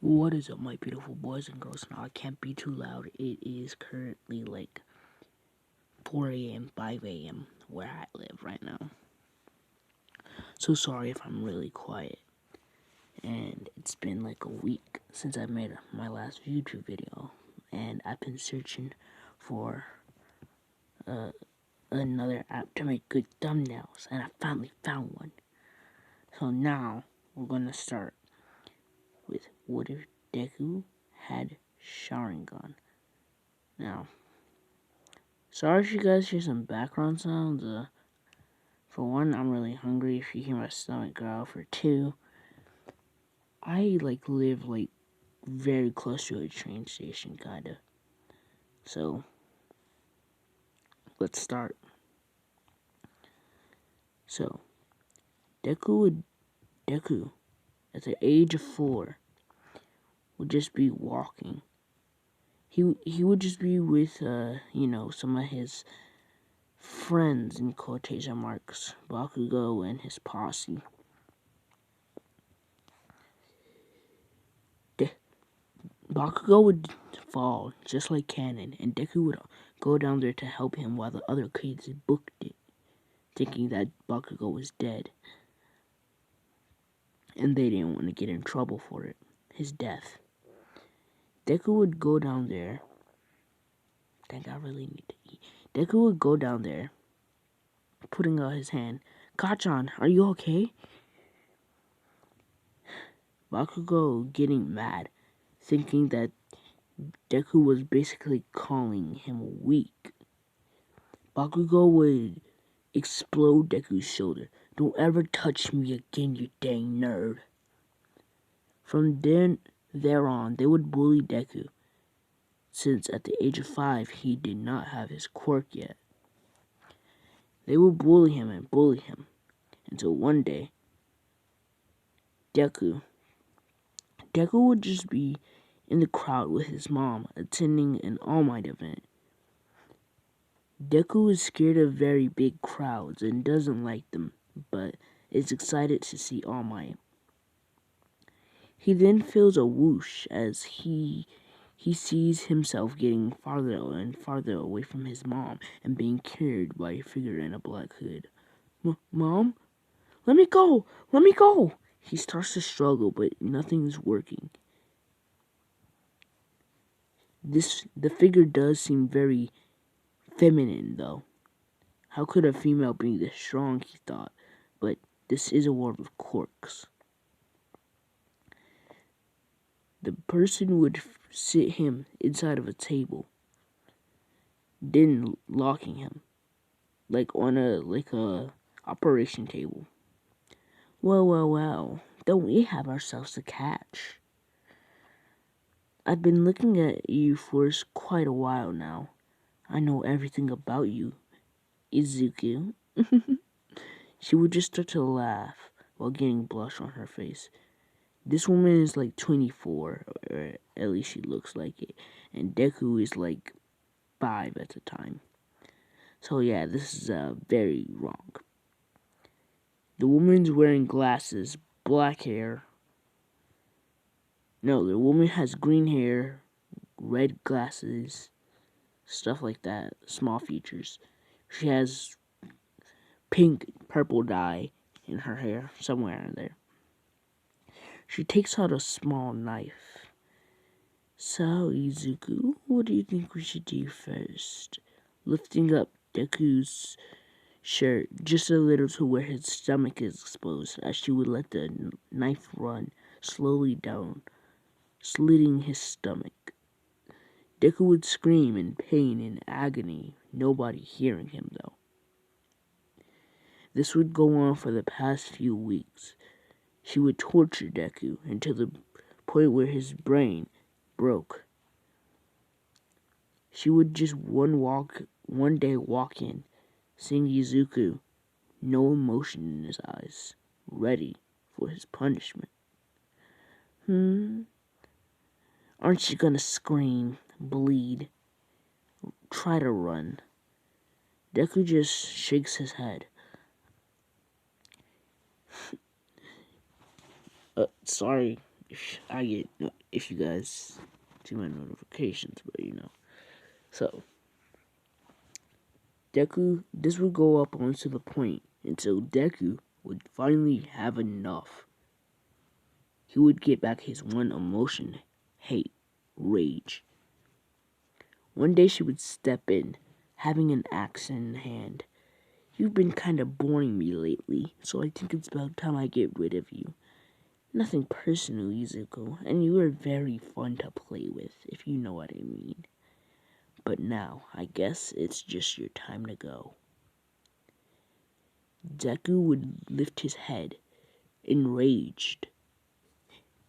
What is up, my beautiful boys and girls? Now, I can't be too loud. It is currently like 4 a.m., 5 a.m. where I live right now. So sorry if I'm really quiet. And it's been like a week since I made my last YouTube video. And I've been searching for another app to make good thumbnails. And I finally found one. So now, we're gonna start with what if Deku had Sharingan. Now, sorry if you guys hear some background sounds. For one, I'm really hungry if you hear my stomach growl. For two, I live very close to a train station, kinda. So, let's start. So, Deku, at the age of 4, would just be walking. He would just be with, some of his friends, in quotation marks, Bakugo and his posse. Bakugo would fall, just like Cannon, and Deku would go down there to help him while the other kids booked it, thinking that Bakugo was dead. And they didn't want to get in trouble for it, his death. Deku would go down there. Think I really need to eat. Deku would go down there, putting out his hand. Kachan, are you okay? Bakugo getting mad, thinking that Deku was basically calling him weak. Bakugo would explode Deku's shoulder. Don't ever touch me again, you dang nerd. From there on, they would bully Deku, since at the age of 5, he did not have his quirk yet. They would bully him, until one day, Deku would just be in the crowd with his mom, attending an All Might event. Deku is scared of very big crowds and doesn't like them, but is excited to see All Might. He then feels a whoosh as he sees himself getting farther and farther away from his mom and being carried by a figure in a black hood. Mom? Let me go! Let me go! He starts to struggle, but nothing's working. The figure does seem very feminine, though. How could a female be this strong, he thought, but this is a world of quirks. The person would sit him inside of a table, then locking him, like on a operation table. Well, don't we have ourselves a catch? I've been looking at you for quite a while now. I know everything about you, Izuku. She would just start to laugh while getting blush on her face. This woman is like 24, or at least she looks like it, and Deku is like 5 at the time. So yeah, this is very wrong. The woman's wearing glasses, black hair. No, the woman has green hair, red glasses, stuff like that, small features. She has purple dye in her hair, somewhere in there. She takes out a small knife. So, Izuku, what do you think we should do first? Lifting up Deku's shirt just a little to where his stomach is exposed, as she would let the knife run slowly down, slitting his stomach. Deku would scream in pain and agony, nobody hearing him though. This would go on for the past few weeks. She would torture Deku until the point where his brain broke. She would just one day walk in, seeing Izuku, no emotion in his eyes, ready for his punishment. Aren't you gonna scream, bleed, try to run? Deku just shakes his head. Sorry if you guys see my notifications, but So Deku, this would go up onto the point until Deku would finally have enough. He would get back his one emotion, hate, rage. One day she would step in, having an axe in hand. You've been kind of boring me lately, so I think it's about time I get rid of you. Nothing personal, Izuku, and you are very fun to play with, if you know what I mean. But now, I guess it's just your time to go. Deku would lift his head, enraged.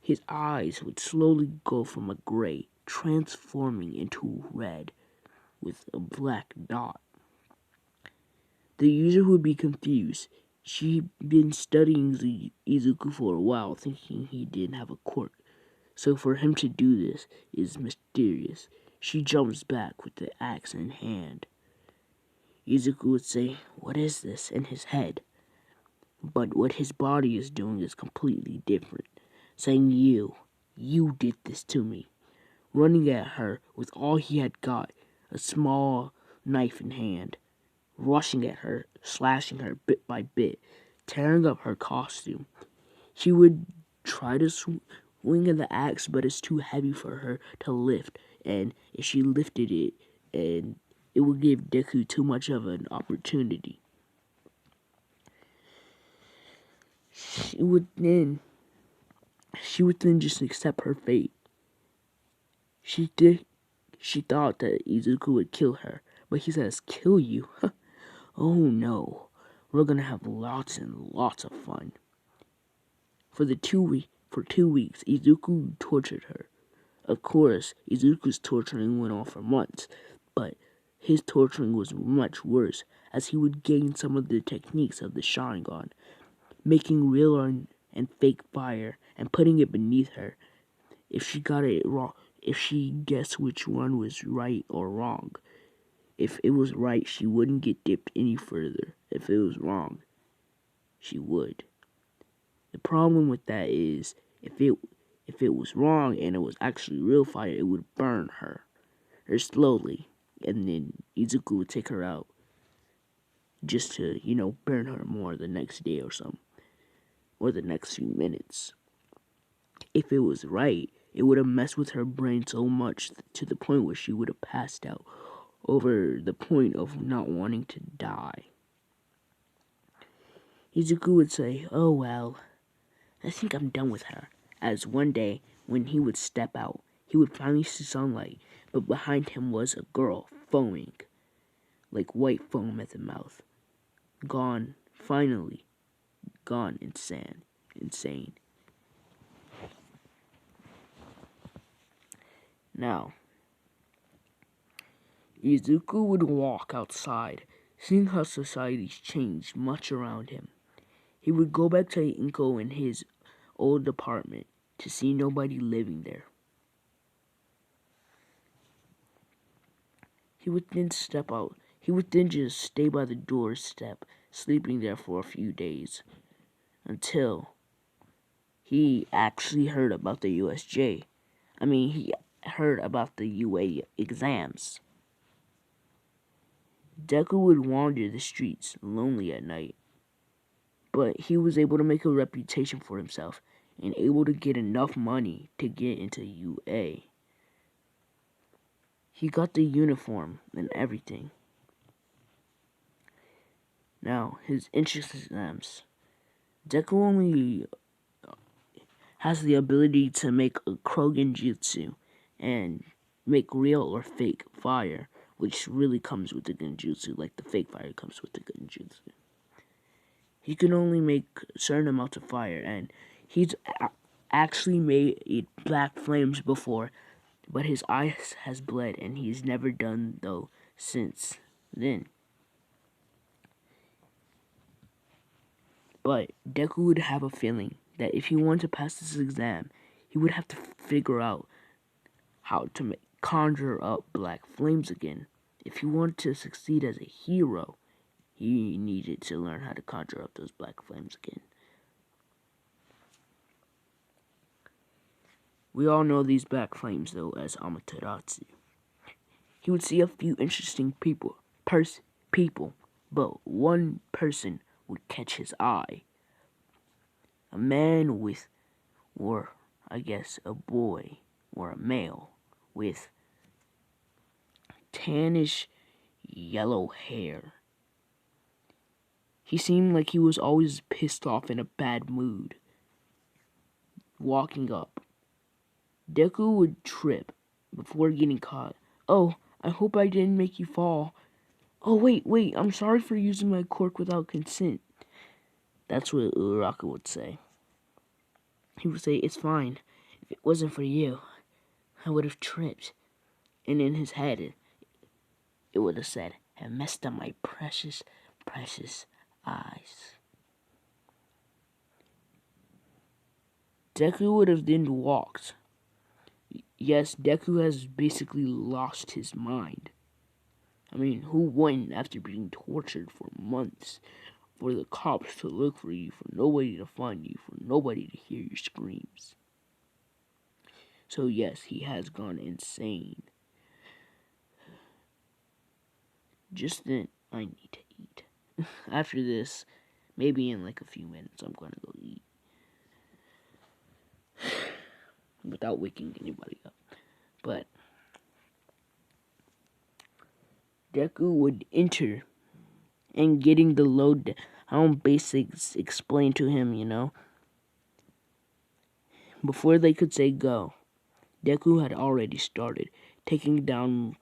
His eyes would slowly go from a gray, transforming into red, with a black dot. The user would be confused. She'd been studying Izuku for a while, thinking he didn't have a quirk. So for him to do this is mysterious. She jumps back with the axe in hand. Izuku would say, "What is this?" in his head. But what his body is doing is completely different. Saying, you did this to me. Running at her with all he had got, a small knife in hand. Rushing at her, slashing her bit by bit, tearing up her costume. She would try to swing at the axe, but it's too heavy for her to lift, and if she lifted it, and it would give Deku too much of an opportunity. She would then just accept her fate. She thought that Izuku would kill her, but he says, "Kill you? Oh no, we're gonna have lots and lots of fun." For 2 weeks, Izuku tortured her. Of course, Izuku's torturing went on for months, but his torturing was much worse, as he would gain some of the techniques of the Sharigan, making real and fake fire and putting it beneath her. If she got it wrong, if she guessed which one was right or wrong. If it was right, she wouldn't get dipped any further. If it was wrong, she would. The problem with that is if it was wrong and it was actually real fire, it would burn her slowly, and then Izuku would take her out just to, burn her more the next day or something, or the next few minutes. If it was right, it would have messed with her brain so much to the point where she would have passed out over the point of not wanting to die. Izuku would say, "Oh well, I think I'm done with her," as one day, when he would step out, he would finally see sunlight, but behind him was a girl, foaming, like white foam at the mouth. Gone, finally, gone insane. Now, Izuku would walk outside, seeing how society's changed much around him. He would go back to Inko in his old apartment to see nobody living there. He would then step out. He would then just stay by the doorstep, sleeping there for a few days, until he actually heard about the USJ. He heard about the UA exams. Deku would wander the streets, lonely at night, but he was able to make a reputation for himself and able to get enough money to get into UA. He got the uniform and everything. Now, his entrance exams. Deku only has the ability to make a Krogan jutsu and make real or fake fire, which really comes with the genjutsu, like the fake fire comes with the genjutsu. He can only make certain amounts of fire, and he's actually made black flames before, but his eyes has bled, and he's never done though since then. But Deku would have a feeling that if he wanted to pass this exam, he would have to figure out how to conjure up black flames again. If he wanted to succeed as a hero, he needed to learn how to conjure up those black flames again. We all know these back flames, though, as Amaterasu. He would see a few interesting people, but one person would catch his eye. A man with, or I guess a boy, or a male, with tannish yellow hair. He seemed like he was always pissed off in a bad mood. Walking up, Deku would trip before getting caught. Oh, I hope I didn't make you fall. Oh, wait, I'm sorry for using my quirk without consent. That's what Uraraka would say. He would say, it's fine. If it wasn't for you, I would have tripped. And in his head, it would have said, I messed up my precious, precious eyes. Deku would have then walked. Yes, Deku has basically lost his mind. I mean, who wouldn't after being tortured for months? For the cops to look for you, for nobody to find you, for nobody to hear your screams. So yes, he has gone insane. Just then, I need to eat. After this, maybe in like a few minutes, I'm gonna go eat. Without waking anybody up. But Deku would enter and getting the lowdown basics explained to him, Before they could say go, Deku had already started, taking down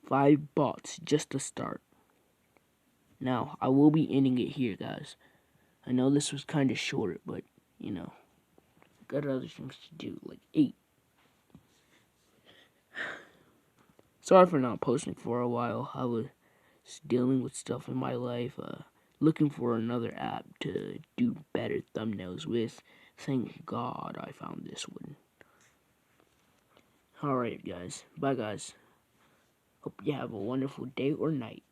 5 bots just to start. Now, I will be ending it here, guys. I know this was kind of short, but, got other things to do, like 8. Sorry for not posting for a while. I was dealing with stuff in my life, looking for another app to do better thumbnails with. Thank God I found this one. Alright, guys. Bye, guys. Hope you have a wonderful day or night.